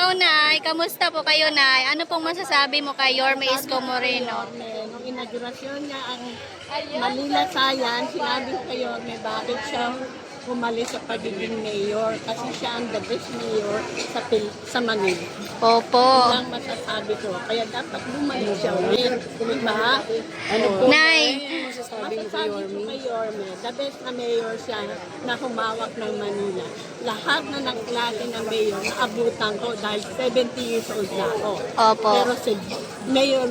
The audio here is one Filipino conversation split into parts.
Hello, Nay. Kamusta po kayo, Nay? Ano pong masasabi mo kay Yorme Isko Moreno? Nung inaugurasyon niya ang Manila Science, sinabi ko kay Yorme bakit siya umalis sa pagiging mayor kasi siya ang the best mayor sa Manila. Opo. Yun lang masasabi ko. Kaya dapat bumalik siya ulit. Diba? Ano po? Nay. Masasabi ko kay Yorme, the best na mayor siya na humawak ng Manila. Lahat na ng klase ng mayor, naabutan ko dahil 70 years old na ako. Opo. Pero si Mayor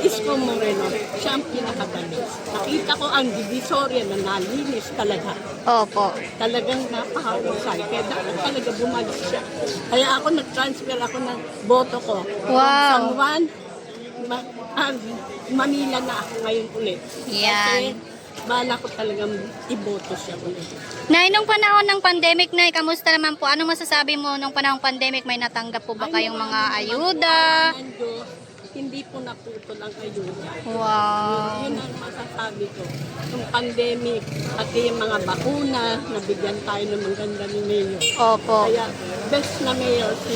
Isko Moreno, siya ang pinakagalis. Nakita ko ang divisoria na nalinis talaga. Opo. Talagang napakahusay. Kaya dapat talaga bumalik siya. Kaya ako nag-transfer ako ng boto ko. Wow. San Juan, Manila na ako ngayon ulit. Yan. Kasi bala ko talagang iboto siya ulit. Nay, nung panahon ng pandemic, Nay, kamusta naman po? Ano masasabi mo nung panahon ng pandemic? May natanggap po ba kayong mga ayuda? Ng Diyos, hindi po naputol ang ayuda. Wow. Yun ang masasabi ko. Yung pandemic, pati yung mga bakuna, nabigyan tayo ng maganda ni Mayor. Opo. Kaya best na Mayor si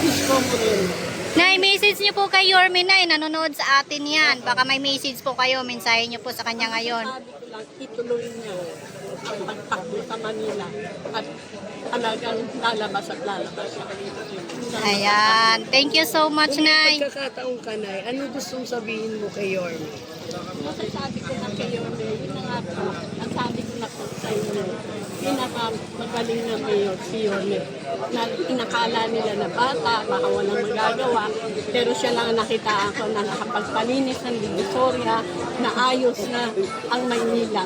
Isko Moreno. Nay, message niyo po kay Yorme, Nay. Nanonood sa atin yan. Baka may message po kayo. Mensahe niyo po sa kanya ngayon. Sabi ko lang, ituloy niya ang pagtakbo sa Manila at talagang lalabas at lalabas siya. Ayan. Thank you so much, Nay. Pagkakataong ka, Nay, ano gustong sabihin mo kay Yorme? Masasabi ko na kay Yorme, yun na nga po, ang sabi ko na po sa inyo, pinakamagaling na mayor si Yorme. Na inakala nila na bata, baka walang magagawa, pero siya lang ang nakitaan ko na nakapagpalinis ng Divisoria, na ayos na ang Maynila,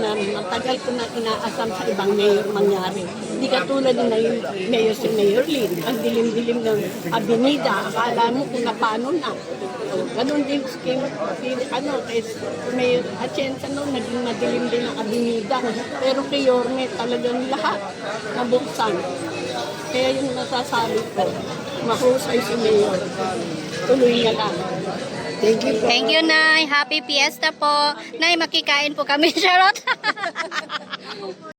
na matagal ko na inaasam sa ibang mayor mangyari. Hindi katulad na yung mayor si Mayor Lin, ang dilim-dilim ng Avenida, akala mo kung paano na. Ganon din kay Mayor Atienza noon, naging madilim din ang Avenida. Pero kay Yorme talagang lahat nabuksan. Kaya yung nasasabi ko, mahusay si Mayor. Tuloy niya lang. Thank you po. Thank you, Nay. Happy Fiesta po. Nay, makikain po kami. Charot.